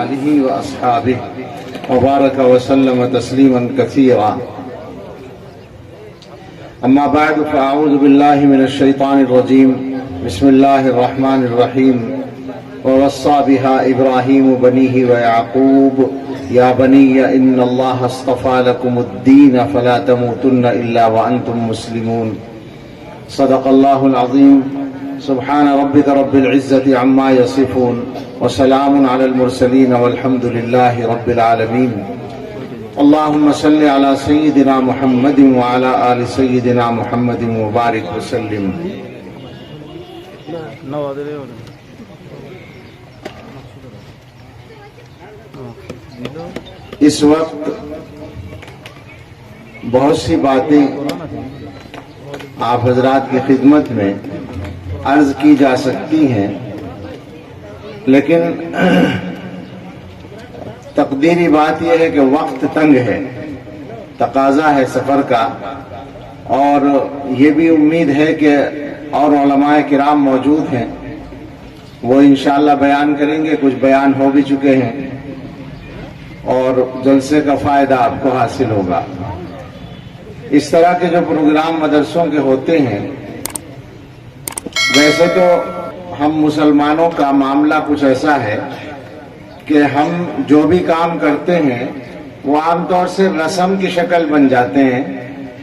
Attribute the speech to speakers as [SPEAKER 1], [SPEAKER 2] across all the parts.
[SPEAKER 1] آله وأصحابه وبارك وسلم تسليما كثيرا. أما بعد فأعوذ بالله من الشيطان الرجيم. بسم الله الرحمن الرحيم. ووصى بها إبراهيم بنيه ويعقوب يا بني إن الله اصطفى لكم الدين فلا تموتن إلا وأنتم مسلمون. صدق الله العظيم. سبحان ربك رب العزة عما يصفون وسلام على المرسلين والحمد لله رب العالمين. اللهم صل على سيدنا محمد وعلى آل سيدنا محمد وبارك وسلم. اس وقت بہت سی باتیں آپ حضرات کی خدمت میں عرض کی جا سکتی ہیں، لیکن تقدیری بات یہ ہے کہ وقت تنگ ہے، تقاضا ہے سفر کا، اور یہ بھی امید ہے کہ اور علماء کرام موجود ہیں، وہ انشاءاللہ بیان کریں گے. کچھ بیان ہو بھی چکے ہیں اور جلسے کا فائدہ آپ کو حاصل ہوگا. اس طرح کے جو پروگرام مدرسوں کے ہوتے ہیں، ویسے تو ہم مسلمانوں کا معاملہ کچھ ایسا ہے کہ ہم جو بھی کام کرتے ہیں وہ عام طور سے رسم کی شکل بن جاتے ہیں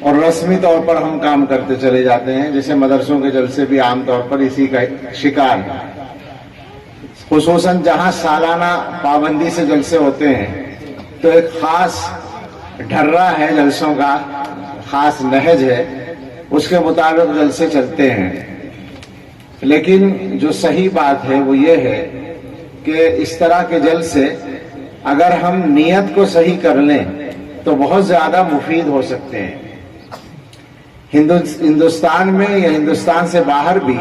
[SPEAKER 1] اور رسمی طور پر ہم کام کرتے چلے جاتے ہیں. جیسے مدرسوں کے جلسے بھی عام طور پر اسی کا شکار ہیں، خصوصاً جہاں سالانہ پابندی سے جلسے ہوتے ہیں تو ایک خاص ڈھرا ہے جلسوں کا، خاص نہج ہے، اس کے مطابق جلسے چلتے ہیں. لیکن جو صحیح بات ہے وہ یہ ہے کہ اس طرح کے جلسے اگر ہم نیت کو صحیح کر لیں تو بہت زیادہ مفید ہو سکتے ہیں. ہندوستان میں یا ہندوستان سے باہر بھی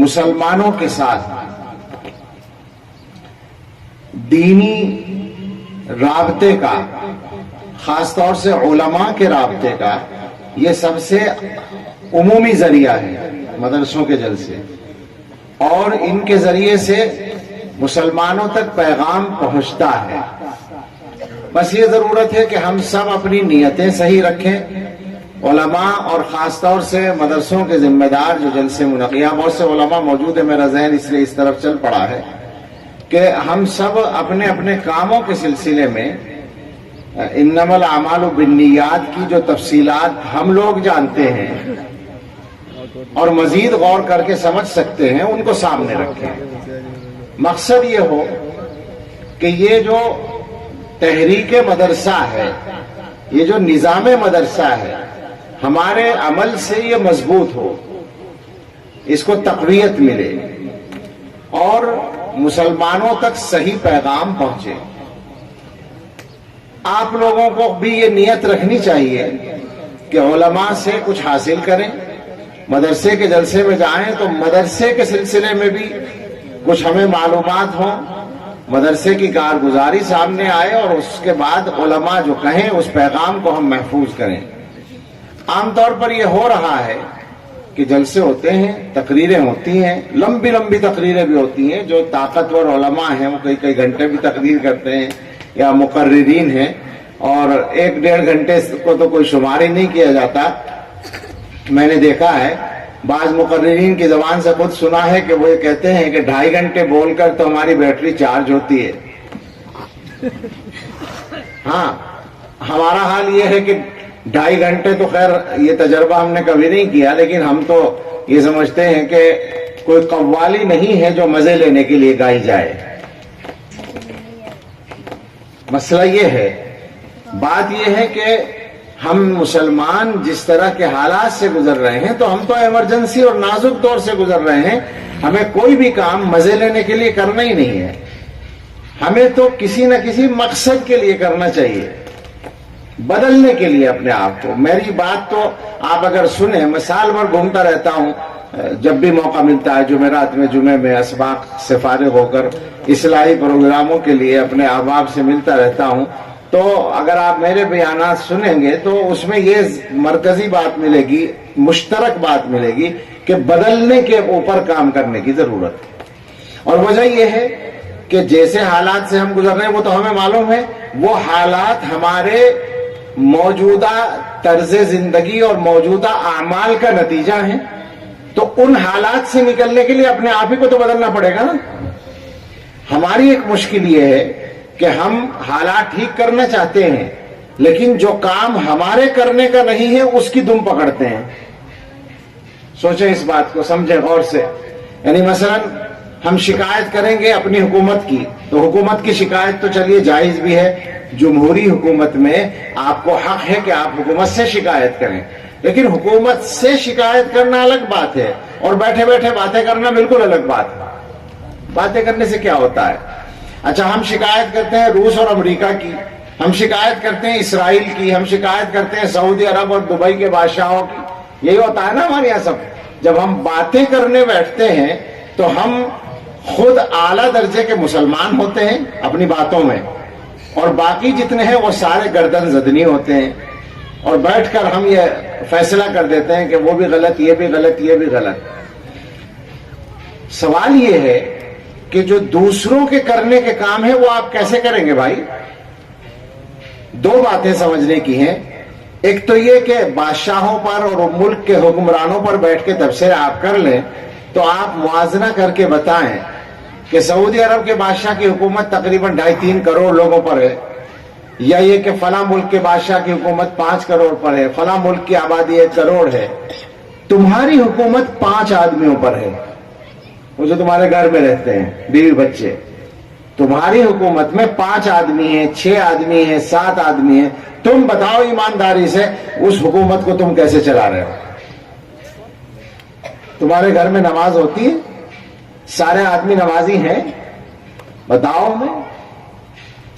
[SPEAKER 1] مسلمانوں کے ساتھ دینی رابطے کا، خاص طور سے علماء کے رابطے کا، یہ سب سے عمومی ذریعہ ہے مدرسوں کے جلسے، اور ان کے ذریعے سے مسلمانوں تک پیغام پہنچتا ہے. بس یہ ضرورت ہے کہ ہم سب اپنی نیتیں صحیح رکھیں. علماء اور خاص طور سے مدرسوں کے ذمہ دار جو جلسے منعقد، بہت سے علماء موجود ہیں، میرا ذہن اس لیے اس طرف چل پڑا ہے کہ ہم سب اپنے اپنے کاموں کے سلسلے میں انما الاعمال بالنیات کی جو تفصیلات ہم لوگ جانتے ہیں اور مزید غور کر کے سمجھ سکتے ہیں ان کو سامنے رکھیں. مقصد یہ ہو کہ یہ جو تحریک مدرسہ ہے، یہ جو نظام مدرسہ ہے، ہمارے عمل سے یہ مضبوط ہو، اس کو تقویت ملے اور مسلمانوں تک صحیح پیغام پہنچے. آپ لوگوں کو بھی یہ نیت رکھنی چاہیے کہ علماء سے کچھ حاصل کریں، مدرسے کے جلسے میں جائیں تو مدرسے کے سلسلے میں بھی کچھ ہمیں معلومات ہوں، مدرسے کی کارگزاری سامنے آئے اور اس کے بعد علماء جو کہیں اس پیغام کو ہم محفوظ کریں. عام طور پر یہ ہو رہا ہے کہ جلسے ہوتے ہیں، تقریریں ہوتی ہیں، لمبی لمبی تقریریں بھی ہوتی ہیں. جو طاقتور علماء ہیں وہ کئی گھنٹے بھی تقریر کرتے ہیں، یا مقررین ہیں، اور 1-1.5 گھنٹے کو تو کوئی شمار ہی نہیں کیا جاتا. میں نے دیکھا ہے بعض مقررین کی زبان سے خود سنا ہے کہ وہ یہ کہتے ہیں کہ 2.5 گھنٹے بول کر تو ہماری بیٹری چارج ہوتی ہے. ہاں، ہمارا حال یہ ہے کہ 2.5 گھنٹے تو خیر یہ تجربہ ہم نے کبھی نہیں کیا، لیکن ہم تو یہ سمجھتے ہیں کہ کوئی قوالی نہیں ہے جو مزے لینے کے لیے گائی جائے. مسئلہ یہ ہے، بات یہ ہے کہ ہم مسلمان جس طرح کے حالات سے گزر رہے ہیں تو ہم تو ایمرجنسی اور نازک دور سے گزر رہے ہیں. ہمیں کوئی بھی کام مزے لینے کے لیے کرنا ہی نہیں ہے، ہمیں تو کسی نہ کسی مقصد کے لیے کرنا چاہیے، بدلنے کے لیے اپنے آپ کو. میری بات تو آپ اگر سنیں، میں سال بھر گھومتا رہتا ہوں، جب بھی موقع ملتا ہے جمعرات میں، جمعے میں اسباق سے فارغ ہو کر اصلاحی پروگراموں کے لیے اپنے احباب سے ملتا رہتا ہوں. تو اگر آپ میرے بیانات سنیں گے تو اس میں یہ مرکزی بات ملے گی، مشترک بات ملے گی کہ بدلنے کے اوپر کام کرنے کی ضرورت ہے. اور وجہ یہ ہے کہ جیسے حالات سے ہم گزر رہے ہیں وہ تو ہمیں معلوم ہے، وہ حالات ہمارے موجودہ طرز زندگی اور موجودہ اعمال کا نتیجہ ہیں، تو ان حالات سے نکلنے کے لیے اپنے آپ ہی کو تو بدلنا پڑے گا نا۔ ہماری ایک مشکل یہ ہے کہ ہم حالات ٹھیک کرنا چاہتے ہیں، لیکن جو کام ہمارے کرنے کا نہیں ہے اس کی دم پکڑتے ہیں۔ سوچیں اس بات کو، سمجھیں غور سے۔ یعنی مثلا ہم شکایت کریں گے اپنی حکومت کی، تو حکومت کی شکایت تو چلیے جائز بھی ہے، جمہوری حکومت میں آپ کو حق ہے کہ آپ حکومت سے شکایت کریں، لیکن حکومت سے شکایت کرنا الگ بات ہے اور بیٹھے بیٹھے باتیں کرنا بالکل الگ بات ہے۔ باتیں کرنے سے کیا ہوتا ہے؟ اچھا، ہم شکایت کرتے ہیں روس اور امریکہ کی، ہم شکایت کرتے ہیں اسرائیل کی، ہم شکایت کرتے ہیں سعودی عرب اور دبئی کے بادشاہوں کی، یہی ہوتا ہے نا ہمارے یہاں سب۔ جب ہم باتیں کرنے بیٹھتے ہیں تو ہم خود اعلیٰ درجے کے مسلمان ہوتے ہیں اپنی باتوں میں، اور باقی جتنے ہیں وہ سارے گردن زدنی ہوتے ہیں، اور بیٹھ کر ہم یہ فیصلہ کر دیتے ہیں کہ وہ بھی غلط، یہ بھی غلط، یہ بھی غلط۔ سوال یہ ہے کہ جو دوسروں کے کرنے کے کام ہے وہ آپ کیسے کریں گے بھائی؟ دو باتیں سمجھنے کی ہیں۔ ایک تو یہ کہ بادشاہوں پر اور ملک کے حکمرانوں پر بیٹھ کے تبصرے آپ کر لیں، تو آپ موازنہ کر کے بتائیں کہ سعودی عرب کے بادشاہ کی حکومت تقریباً 2.5-3 کروڑ لوگوں پر ہے، یا یہ کہ فلاں ملک کے بادشاہ کی حکومت 5 کروڑ پر ہے، فلاں ملک کی آبادی 1 کروڑ ہے، تمہاری حکومت 5 آدمیوں پر ہے، وہ جو تمہارے گھر میں رہتے ہیں، بیوی بچے۔ تمہاری حکومت میں 5 آدمی ہیں، 6 آدمی ہیں، 7 آدمی ہیں، تم بتاؤ ایمانداری سے اس حکومت کو تم کیسے چلا رہے ہو؟ تمہارے گھر میں نماز ہوتی ہے؟ سارے آدمی نمازی ہیں؟ بتاؤ ہمیں۔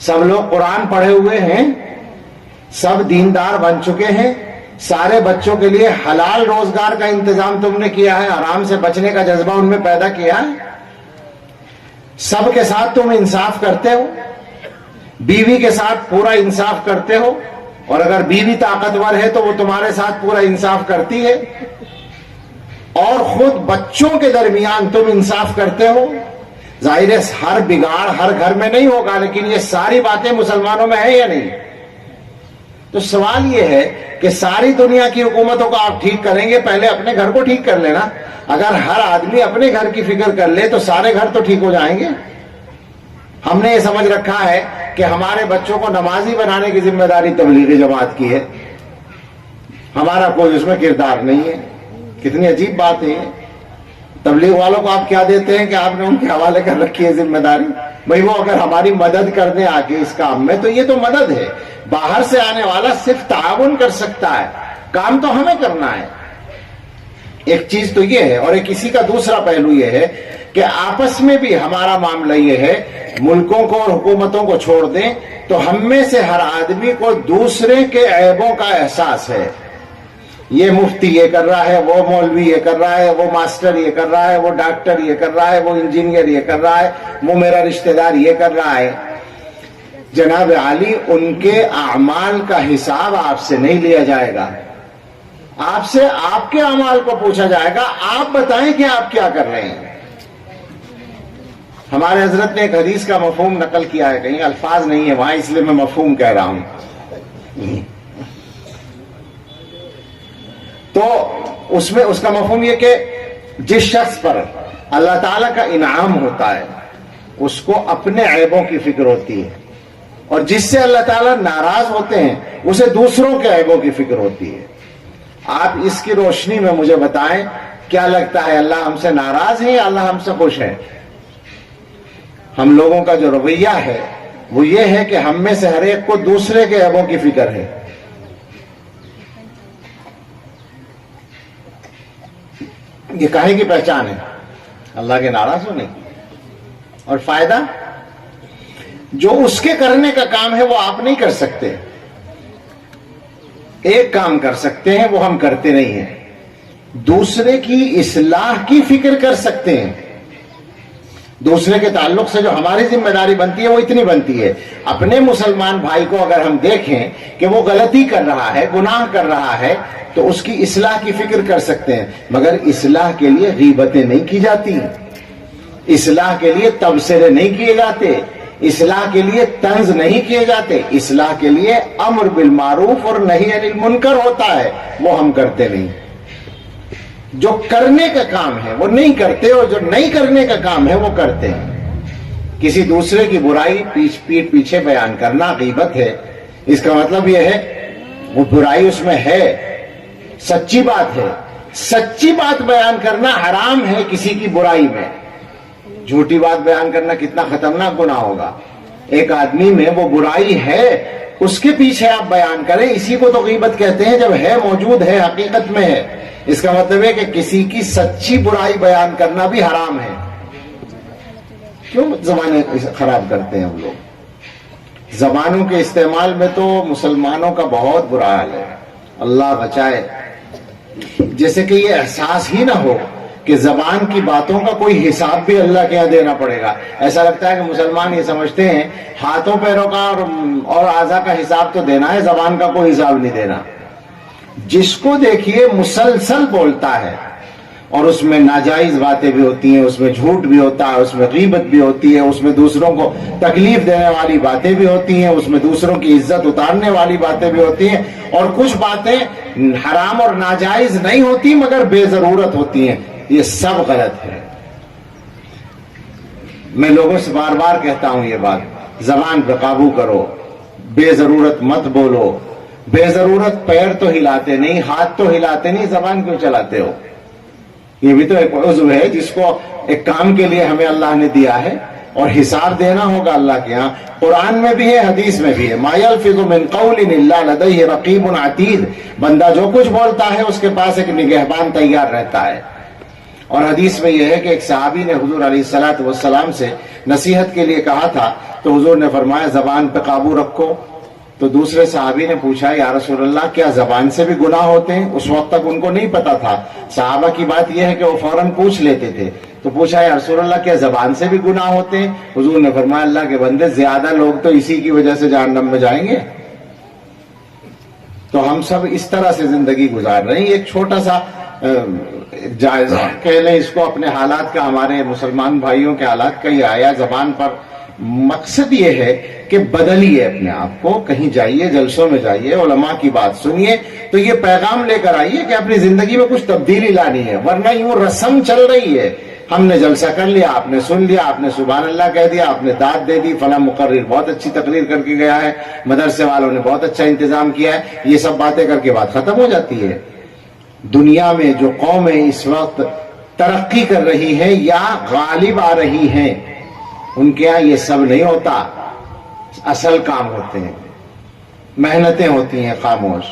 [SPEAKER 1] سب لوگ قرآن پڑھے ہوئے ہیں؟ سب دیندار بن چکے ہیں؟ سارے بچوں کے لیے حلال روزگار کا انتظام تم نے کیا ہے، حرام سے بچنے کا جذبہ ان میں پیدا کیا ہے؟ سب کے ساتھ تم انصاف کرتے ہو؟ بیوی کے ساتھ پورا انصاف کرتے ہو؟ اور اگر بیوی طاقتور ہے تو وہ تمہارے ساتھ پورا انصاف کرتی ہے؟ اور خود بچوں کے درمیان تم انصاف کرتے ہو؟ ظاہر ہے ہر بگاڑ ہر گھر میں نہیں ہوگا، لیکن یہ ساری باتیں مسلمانوں میں ہیں یا نہیں؟ تو سوال یہ ہے کہ ساری دنیا کی حکومتوں کو آپ ٹھیک کریں گے، پہلے اپنے گھر کو ٹھیک کر لینا۔ اگر ہر آدمی اپنے گھر کی فکر کر لے تو سارے گھر تو ٹھیک ہو جائیں گے۔ ہم نے یہ سمجھ رکھا ہے کہ ہمارے بچوں کو نمازی بنانے کی ذمہ داری تبلیغی جماعت کی ہے، ہمارا کوئی اس میں کردار نہیں ہے۔ کتنی عجیب بات ہے۔ تبلیغ والوں کو آپ کیا دیتے ہیں کہ آپ نے ان کے حوالے کر رکھی ہے ذمہ داری؟ بھئی وہ اگر ہماری مدد کر دیں آگے اس کام میں تو یہ تو مدد ہے، باہر سے آنے والا صرف تعاون کر سکتا ہے، کام تو ہمیں کرنا ہے۔ ایک چیز تو یہ ہے، اور ایک اسی کا دوسرا پہلو یہ ہے کہ آپس میں بھی ہمارا معاملہ یہ ہے، ملکوں کو اور حکومتوں کو چھوڑ دیں تو ہم میں سے ہر آدمی کو دوسرے کے عیبوں کا احساس ہے۔ یہ مفتی یہ کر رہا ہے، وہ مولوی یہ کر رہا ہے، وہ ماسٹر یہ کر رہا ہے، وہ ڈاکٹر یہ کر رہا ہے، وہ انجینئر یہ کر رہا ہے، وہ میرا رشتہ دار یہ کر رہا ہے۔ جناب عالی، ان کے اعمال کا حساب آپ سے نہیں لیا جائے گا، آپ سے آپ کے اعمال کو پوچھا جائے گا۔ آپ بتائیں کہ آپ کیا کر رہے ہیں۔ ہمارے حضرت نے ایک حدیث کا مفہوم نقل کیا ہے، کہیں الفاظ نہیں ہے وہاں، اس لیے میں مفہوم کہہ رہا ہوں۔ تو اس میں اس کا مفہوم یہ کہ جس شخص پر اللہ تعالیٰ کا انعام ہوتا ہے اس کو اپنے عیبوں کی فکر ہوتی ہے، اور جس سے اللہ تعالیٰ ناراض ہوتے ہیں اسے دوسروں کے عیبوں کی فکر ہوتی ہے۔ آپ اس کی روشنی میں مجھے بتائیں کیا لگتا ہے، اللہ ہم سے ناراض ہے یا اللہ ہم سے خوش ہے؟ ہم لوگوں کا جو رویہ ہے وہ یہ ہے کہ ہم میں سے ہر ایک کو دوسرے کے عیبوں کی فکر ہے۔ یہ کاہے کی پہچان ہے؟ اللہ کے ناراض ہونے کی۔ اور فائدہ جو اس کے کرنے کا کام ہے وہ آپ نہیں کر سکتے۔ ایک کام کر سکتے ہیں وہ ہم کرتے نہیں ہیں، دوسرے کی اصلاح کی فکر کر سکتے ہیں۔ دوسرے کے تعلق سے جو ہماری ذمہ داری بنتی ہے وہ اتنی بنتی ہے، اپنے مسلمان بھائی کو اگر ہم دیکھیں کہ وہ غلطی کر رہا ہے، گناہ کر رہا ہے، تو اس کی اصلاح کی فکر کر سکتے ہیں، مگر اصلاح کے لیے غیبتیں نہیں کی جاتی، اصلاح کے لیے تبصرے نہیں کیے جاتے، اصلاح کے لیے طنز نہیں کیے جاتے، اصلاح کے لیے امر بالمعروف اور نہی عن المنکر ہوتا ہے، وہ ہم کرتے نہیں۔ جو کرنے کا کام ہے وہ نہیں کرتے، اور جو نہیں کرنے کا کام ہے وہ کرتے ہیں۔ کسی دوسرے کی برائی پیٹ پیچھے بیان کرنا غیبت ہے، اس کا مطلب یہ ہے وہ برائی اس میں ہے، سچی بات ہے، سچی بات بیان کرنا حرام ہے کسی کی برائی میں۔ جھوٹی بات بیان کرنا کتنا خطرناک گناہ ہوگا۔ ایک آدمی میں وہ برائی ہے، اس کے پیچھے آپ بیان کریں، اسی کو تو غیبت کہتے ہیں، جب ہے، موجود ہے، حقیقت میں ہے۔ اس کا مطلب ہے کہ کسی کی سچی برائی بیان کرنا بھی حرام ہے۔ کیوں زبانیں خراب کرتے ہیں ہم لوگ؟ زبانوں کے استعمال میں تو مسلمانوں کا بہت برا حال ہے، اللہ بچائے۔ جیسے کہ یہ احساس ہی نہ ہو کہ زبان کی باتوں کا کوئی حساب بھی اللہ کے یہاں دینا پڑے گا۔ ایسا لگتا ہے کہ مسلمان یہ سمجھتے ہیں ہاتھوں پیروں کا اور اعضاء کا حساب تو دینا ہے، زبان کا کوئی حساب نہیں دینا۔ جس کو دیکھیے مسلسل بولتا ہے، اور اس میں ناجائز باتیں بھی ہوتی ہیں، اس میں جھوٹ بھی ہوتا ہے، اس میں غیبت بھی ہوتی ہے، اس میں دوسروں کو تکلیف دینے والی باتیں بھی ہوتی ہیں، اس میں دوسروں کی عزت اتارنے والی باتیں بھی ہوتی ہیں، اور کچھ باتیں حرام اور ناجائز نہیں ہوتی مگر بے ضرورت ہوتی ہیں۔ یہ سب غلط ہے۔ میں لوگوں سے بار بار کہتا ہوں یہ بات، زبان پہ قابو کرو، بے ضرورت مت بولو۔ بے ضرورت پیر تو ہلاتے نہیں، ہاتھ تو ہلاتے نہیں، زبان کیوں چلاتے ہو؟ یہ بھی تو ایک عضو ہے جس کو ایک کام کے لیے ہمیں اللہ نے دیا ہے، اور حساب دینا ہوگا اللہ کے ہاں۔ قرآن میں بھی ہے، حدیث میں بھی ہے، ما یلفظ من قول الا لدیہ رقیب عتید۔ بندہ جو کچھ بولتا ہے اس کے پاس ایک نگہبان تیار رہتا ہے۔ اور حدیث میں یہ ہے کہ ایک صحابی نے حضور علیہ الصلوۃ والسلام سے نصیحت کے لیے کہا تھا، تو حضور نے فرمایا زبان پہ قابو رکھو۔ تو دوسرے صحابی نے پوچھا، یا رسول اللہ کیا زبان سے بھی گناہ ہوتے ہیں؟ اس وقت تک ان کو نہیں پتا تھا۔ صحابہ کی بات یہ ہے کہ وہ فوراً پوچھ لیتے تھے۔ تو پوچھا، یا رسول اللہ کیا زبان سے بھی گناہ ہوتے ہیں؟ حضور نے فرمایا، اللہ کے بندے زیادہ لوگ تو اسی کی وجہ سے جہنم میں جائیں گے۔ تو ہم سب اس طرح سے زندگی گزار رہے ہیں۔ ایک چھوٹا سا جائزہ کہہ لیں اس کو اپنے حالات کا، ہمارے مسلمان بھائیوں کے حالات کا یہ آیا زبان پر۔ مقصد یہ ہے کہ بدلیے اپنے آپ کو، کہیں جائیے، جلسوں میں جائیے، علماء کی بات سنیے، تو یہ پیغام لے کر آئیے کہ اپنی زندگی میں کچھ تبدیلی لانی ہے، ورنہ یوں رسم چل رہی ہے۔ ہم نے جلسہ کر لیا، آپ نے سن لیا، آپ نے سبحان اللہ کہہ دیا، آپ نے داد دے دی، فلاں مقرر بہت اچھی تقریر کر کے گیا ہے، مدرسے والوں نے بہت اچھا انتظام کیا ہے، یہ سب باتیں کر کے بات ختم ہو جاتی ہے۔ دنیا میں جو قومیں اس وقت ترقی کر رہی ہیں یا غالب آ رہی ہیں، ان کے یہاں یہ سب نہیں ہوتا، اصل کام ہوتے ہیں، محنتیں ہوتی ہیں خاموش۔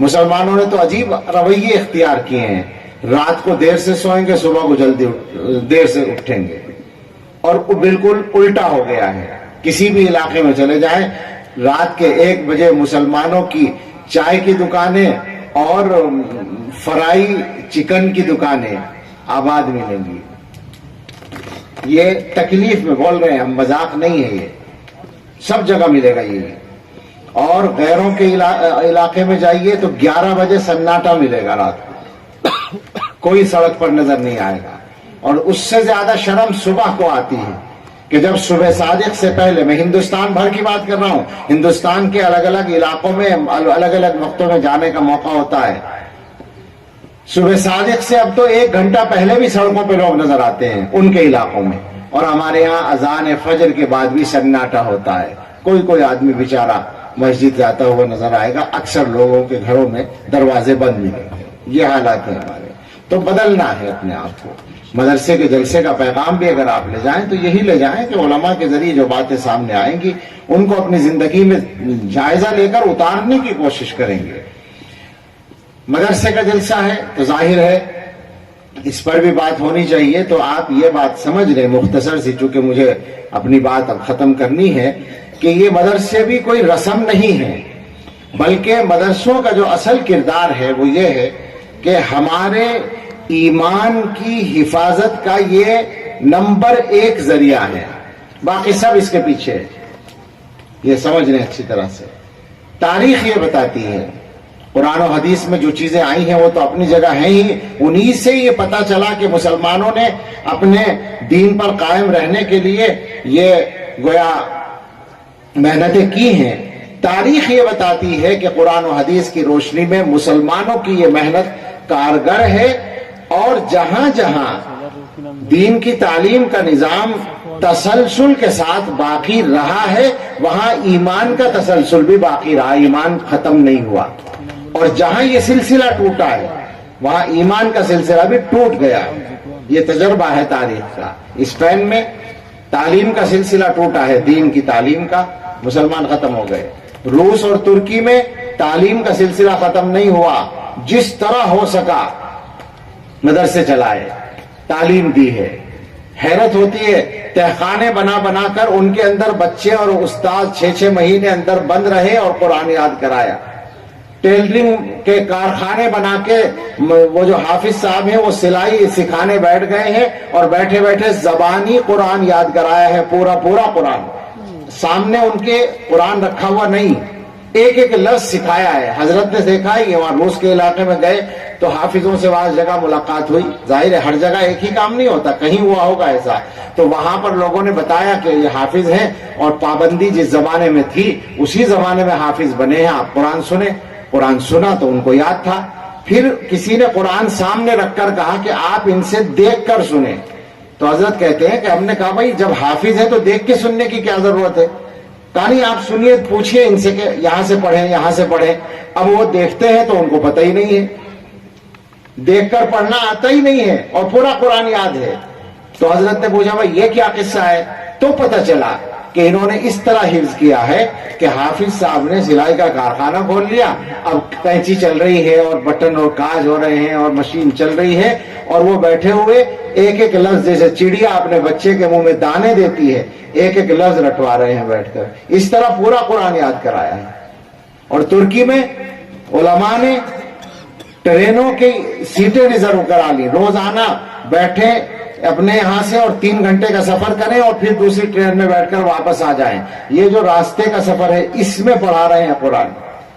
[SPEAKER 1] مسلمانوں نے تو عجیب رویے اختیار کیے ہیں، رات کو دیر سے سوئیں گے، صبح کو جلدی دیر سے اٹھیں گے، اور بالکل الٹا ہو گیا ہے۔ کسی بھی علاقے میں چلے جائیں، رات کے 1 بجے مسلمانوں کی چائے کی دکانیں اور فرائی چکن کی دکانیں آباد ملیں گی۔ یہ تکلیف میں بول رہے ہیں ہم، مذاق نہیں ہے، یہ سب جگہ ملے گا یہ۔ اور غیروں کے علاقے میں جائیے تو 11 بجے سناٹا ملے گا رات کو، کوئی سڑک پر نظر نہیں آئے گا۔ اور اس سے زیادہ شرم صبح کو آتی ہے کہ جب صبح صادق سے پہلے، میں ہندوستان بھر کی بات کر رہا ہوں، ہندوستان کے الگ الگ علاقوں میں الگ الگ وقتوں میں جانے کا موقع ہوتا ہے، صبح صادق سے اب تو 1 گھنٹہ پہلے بھی سڑکوں پہ لوگ نظر آتے ہیں ان کے علاقوں میں۔ اور ہمارے یہاں اذان فجر کے بعد بھی سناٹا ہوتا ہے، کوئی آدمی بیچارہ مسجد جاتا ہوا نظر آئے گا، اکثر لوگوں کے گھروں میں دروازے بند ملیں گے۔ یہ حالات ہیں ہمارے، تو بدلنا ہے اپنے آپ کو۔ مدرسے کے جلسے کا پیغام بھی اگر آپ لے جائیں تو یہی لے جائیں کہ علماء کے ذریعے جو باتیں سامنے آئیں گی ان کو اپنی زندگی میں جائزہ لے کر اتارنے کی کوشش کریں گے۔ مدرسے کا جلسہ ہے تو ظاہر ہے اس پر بھی بات ہونی چاہیے، تو آپ یہ بات سمجھ لیں مختصر سی، چونکہ مجھے اپنی بات اب ختم کرنی ہے، کہ یہ مدرسے بھی کوئی رسم نہیں ہے، بلکہ مدرسوں کا جو اصل کردار ہے وہ یہ ہے کہ ہمارے ایمان کی حفاظت کا یہ نمبر 1 ذریعہ ہے، باقی سب اس کے پیچھے ہے۔ یہ سمجھ لیں اچھی طرح سے۔ تاریخ یہ بتاتی ہے، قرآن و حدیث میں جو چیزیں آئی ہیں وہ تو اپنی جگہ ہیں ہی، انہی سے یہ پتا چلا کہ مسلمانوں نے اپنے دین پر قائم رہنے کے لیے یہ گویا محنتیں کی ہیں۔ تاریخ یہ بتاتی ہے کہ قرآن و حدیث کی روشنی میں مسلمانوں کی یہ محنت کارگر ہے، اور جہاں جہاں دین کی تعلیم کا نظام تسلسل کے ساتھ باقی رہا ہے وہاں ایمان کا تسلسل بھی باقی رہا، ایمان ختم نہیں ہوا، اور جہاں یہ سلسلہ ٹوٹا ہے وہاں ایمان کا سلسلہ بھی ٹوٹ گیا ہے۔ یہ تجربہ ہے تاریخ کا۔ اسپین میں تعلیم کا سلسلہ ٹوٹا ہے، دین کی تعلیم کا، مسلمان ختم ہو گئے۔ روس اور ترکی میں تعلیم کا سلسلہ ختم نہیں ہوا، جس طرح ہو سکا مدرسے چلائے، تعلیم دی ہے۔ حیرت ہوتی ہے، تہخانے بنا بنا کر ان کے اندر بچے اور استاد 6 مہینے اندر بند رہے اور قرآن یاد کرایا۔ ٹیلرنگ کے کارخانے بنا کے وہ جو حافظ صاحب ہیں وہ سلائی سکھانے بیٹھ گئے ہیں، اور بیٹھے بیٹھے زبانی قرآن یاد کرایا ہے، پورا قرآن سامنے ان کے قرآن رکھا ہوا نہیں، ایک ایک لفظ سکھایا ہے۔ حضرت نے دیکھا ہے کہ وہاں روس کے علاقے میں گئے تو حافظوں سے بعض جگہ ملاقات ہوئی، ظاہر ہے ہر جگہ ایک ہی کام نہیں ہوتا، کہیں ہوا ہوگا ایسا، تو وہاں پر لوگوں نے بتایا کہ یہ حافظ ہیں، اور پابندی جس زمانے میں تھی اسی زمانے میں حافظ بنے ہیں، آپ قرآن سنیں۔ قرآن سنا تو ان کو یاد تھا۔ پھر کسی نے قرآن سامنے رکھ کر کہا کہ آپ ان سے دیکھ کر سنیں، تو حضرت کہتے ہیں کہ ہم نے کہا بھائی جب حافظ ہے تو دیکھ کے سننے کی کیا ضرورت ہے؟ کہا نہیں آپ سنیے، پوچھئے ان سے کہ یہاں سے پڑھیں یہاں سے پڑھیں۔ اب وہ دیکھتے ہیں تو ان کو پتہ ہی نہیں ہے، دیکھ کر پڑھنا آتا ہی نہیں ہے، اور پورا قرآن یاد ہے۔ تو حضرت نے پوچھا بھائی یہ کیا قصہ ہے؟ تو پتہ چلا کہ انہوں نے اس طرح حفظ کیا ہے کہ حافظ صاحب نے سلائی کا کارخانہ کھول لیا، اب قینچی چل رہی ہے اور بٹن اور کاج ہو رہے ہیں اور مشین چل رہی ہے، اور وہ بیٹھے ہوئے ایک ایک لفظ، جیسے چڑیا اپنے بچے کے منہ میں دانے دیتی ہے، ایک ایک لفظ رٹوا رہے ہیں بیٹھ کر، اس طرح پورا قرآن یاد کرایا ہے۔ اور ترکی میں علماء نے ٹرینوں کی سیٹیں ریزرو کرا لی، روزانہ بیٹھے اپنے یہاں سے اور 3 گھنٹے کا سفر کریں اور پھر دوسری ٹرین میں بیٹھ کر واپس آ جائیں۔ یہ جو راستے کا سفر ہے اس میں پڑھا رہے ہیں قرآن،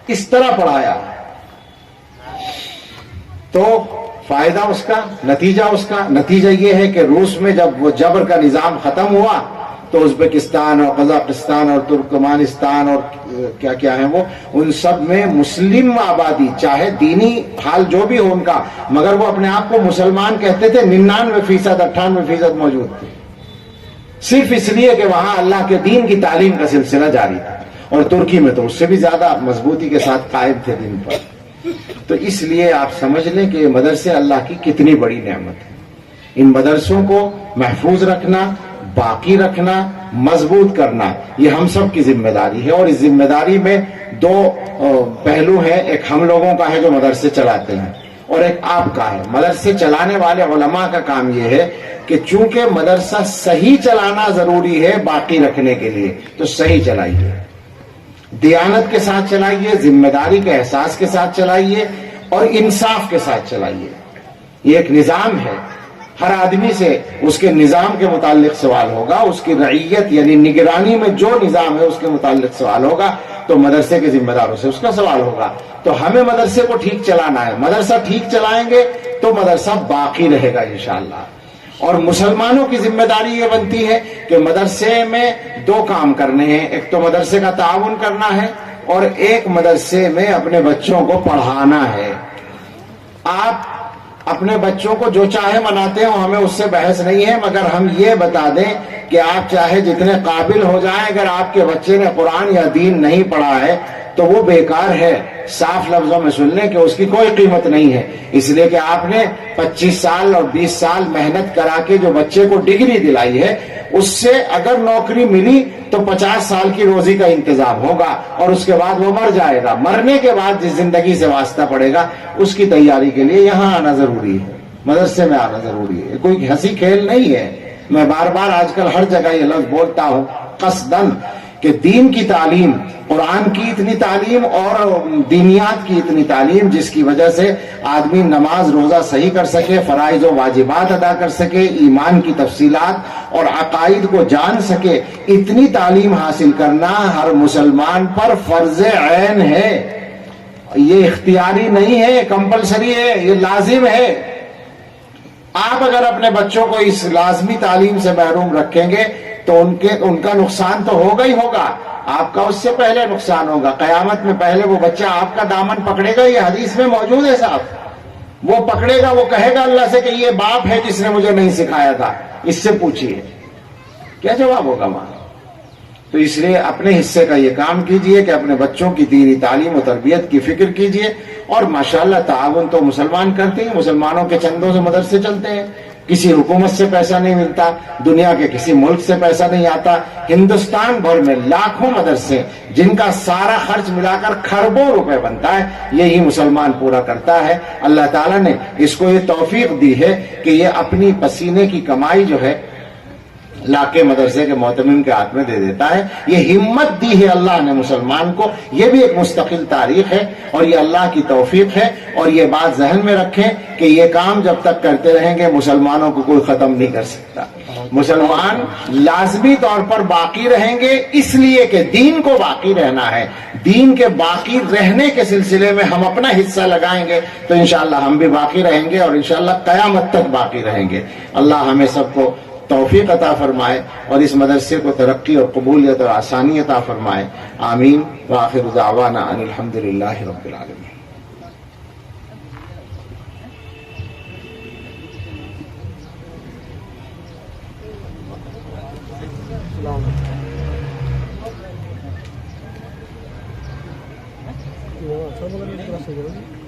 [SPEAKER 1] اس طرح پڑھایا۔ تو فائدہ اس کا، نتیجہ یہ ہے کہ روس میں جب وہ جبر کا نظام ختم ہوا تو ازبکستان اور قزاقستان اور ترکمانستان اور کیا کیا ہیں وہ، ان سب میں مسلم آبادی، چاہے دینی حال جو بھی ہو ان کا، مگر وہ اپنے آپ کو مسلمان کہتے تھے، 99% 98% موجود تھے، صرف اس لیے کہ وہاں اللہ کے دین کی تعلیم کا سلسلہ جاری تھا، اور ترکی میں تو اس سے بھی زیادہ مضبوطی کے ساتھ قائم تھے دین پر۔ تو اس لیے آپ سمجھ لیں کہ یہ مدرسے اللہ کی کتنی بڑی نعمت ہے۔ ان مدرسوں کو محفوظ رکھنا، باقی رکھنا، مضبوط کرنا، یہ ہم سب کی ذمہ داری ہے، اور اس ذمہ داری میں 2 پہلو ہیں، ایک ہم لوگوں کا ہے جو مدرسے چلاتے ہیں، اور ایک آپ کا ہے۔ مدرسے چلانے والے علماء کا کام یہ ہے کہ چونکہ مدرسہ صحیح چلانا ضروری ہے باقی رکھنے کے لیے، تو صحیح چلائیے، دیانت کے ساتھ چلائیے، ذمہ داری کے احساس کے ساتھ چلائیے، اور انصاف کے ساتھ چلائیے۔ یہ ایک نظام ہے، ہر آدمی سے اس کے نظام کے متعلق سوال ہوگا، اس کی رعیت یعنی نگرانی میں جو نظام ہے اس کے متعلق سوال ہوگا، تو مدرسے کے ذمہ داروں سے اس کا سوال ہوگا۔ تو ہمیں مدرسے کو ٹھیک چلانا ہے، مدرسہ ٹھیک چلائیں گے تو مدرسہ باقی رہے گا انشاءاللہ۔ اور مسلمانوں کی ذمہ داری یہ بنتی ہے کہ مدرسے میں 2 کام کرنے ہیں، ایک تو مدرسے کا تعاون کرنا ہے، اور ایک مدرسے میں اپنے بچوں کو پڑھانا ہے۔ آپ اپنے بچوں کو جو چاہے مناتے ہو، ہمیں اس سے بحث نہیں ہے، مگر ہم یہ بتا دیں کہ آپ چاہے جتنے قابل ہو جائیں، اگر آپ کے بچے نے قرآن یا دین نہیں پڑھا ہے تو وہ بیکار ہے۔ صاف لفظوں میں سن لیں کہ اس کی کوئی قیمت نہیں ہے، اس لیے کہ آپ نے 25 سال اور 20 سال محنت کرا کے جو بچے کو ڈگری دلائی ہے، اس سے اگر نوکری ملی تو 50 سال کی روزی کا انتظام ہوگا، اور اس کے بعد وہ مر جائے گا۔ مرنے کے بعد جس زندگی سے واسطہ پڑے گا اس کی تیاری کے لیے یہاں آنا ضروری ہے، مدرسے میں آنا ضروری ہے، کوئی ہنسی کھیل نہیں ہے۔ میں بار بار آج کل ہر جگہ یہ لفظ بولتا ہوں قصداً کہ دین کی تعلیم، قرآن کی اتنی تعلیم اور دینیات کی اتنی تعلیم جس کی وجہ سے آدمی نماز روزہ صحیح کر سکے، فرائض و واجبات ادا کر سکے، ایمان کی تفصیلات اور عقائد کو جان سکے، اتنی تعلیم حاصل کرنا ہر مسلمان پر فرض عین ہے۔ یہ اختیاری نہیں ہے، کمپلسری ہے، یہ لازم ہے۔ آپ اگر اپنے بچوں کو اس لازمی تعلیم سے محروم رکھیں گے تو ان کا نقصان تو ہوگا ہی ہوگا، آپ کا اس سے پہلے نقصان ہوگا۔ قیامت میں پہلے وہ بچہ آپ کا دامن پکڑے گا، یہ حدیث میں موجود ہے صاحب، وہ پکڑے گا، وہ کہے گا اللہ سے کہ یہ باپ ہے جس نے مجھے نہیں سکھایا تھا، اس سے پوچھیے کیا جواب ہوگا وہاں۔ تو اس لیے اپنے حصے کا یہ کام کیجئے کہ اپنے بچوں کی دینی تعلیم و تربیت کی فکر کیجئے، اور ماشاءاللہ تعاون تو مسلمان کرتے ہیں، مسلمانوں کے چندوں سے مدرسے چلتے ہیں، کسی حکومت سے پیسہ نہیں ملتا، دنیا کے کسی ملک سے پیسہ نہیں آتا، ہندوستان بھر میں لاکھوں مدرسے جن کا سارا خرچ ملا کر کھربوں روپے بنتا ہے، یہی مسلمان پورا کرتا ہے۔ اللہ تعالیٰ نے اس کو یہ توفیق دی ہے کہ یہ اپنی پسینے کی کمائی جو ہے لا کے مدرسے کے معتمم کے ہاتھ میں دے دیتا ہے۔ یہ ہمت دی ہے اللہ نے مسلمان کو، یہ بھی ایک مستقل تاریخ ہے اور یہ اللہ کی توفیق ہے۔ اور یہ بات ذہن میں رکھیں کہ یہ کام جب تک کرتے رہیں گے مسلمانوں کو کوئی ختم نہیں کر سکتا۔ مسلمان لازمی طور پر باقی رہیں گے، اس لیے کہ دین کو باقی رہنا ہے۔ دین کے باقی رہنے کے سلسلے میں ہم اپنا حصہ لگائیں گے تو انشاءاللہ ہم بھی باقی رہیں گے اور انشاءاللہ قیامت تک باقی رہیں گے۔ اللہ ہمیں سب کو توفیق عطا فرمائے اور اس مدرسے کو ترقی اور قبولیت اور آسانی عطا فرمائے، آمین۔ وآخر دعوانا ان الحمدللہ رب العالمین۔
[SPEAKER 2] سب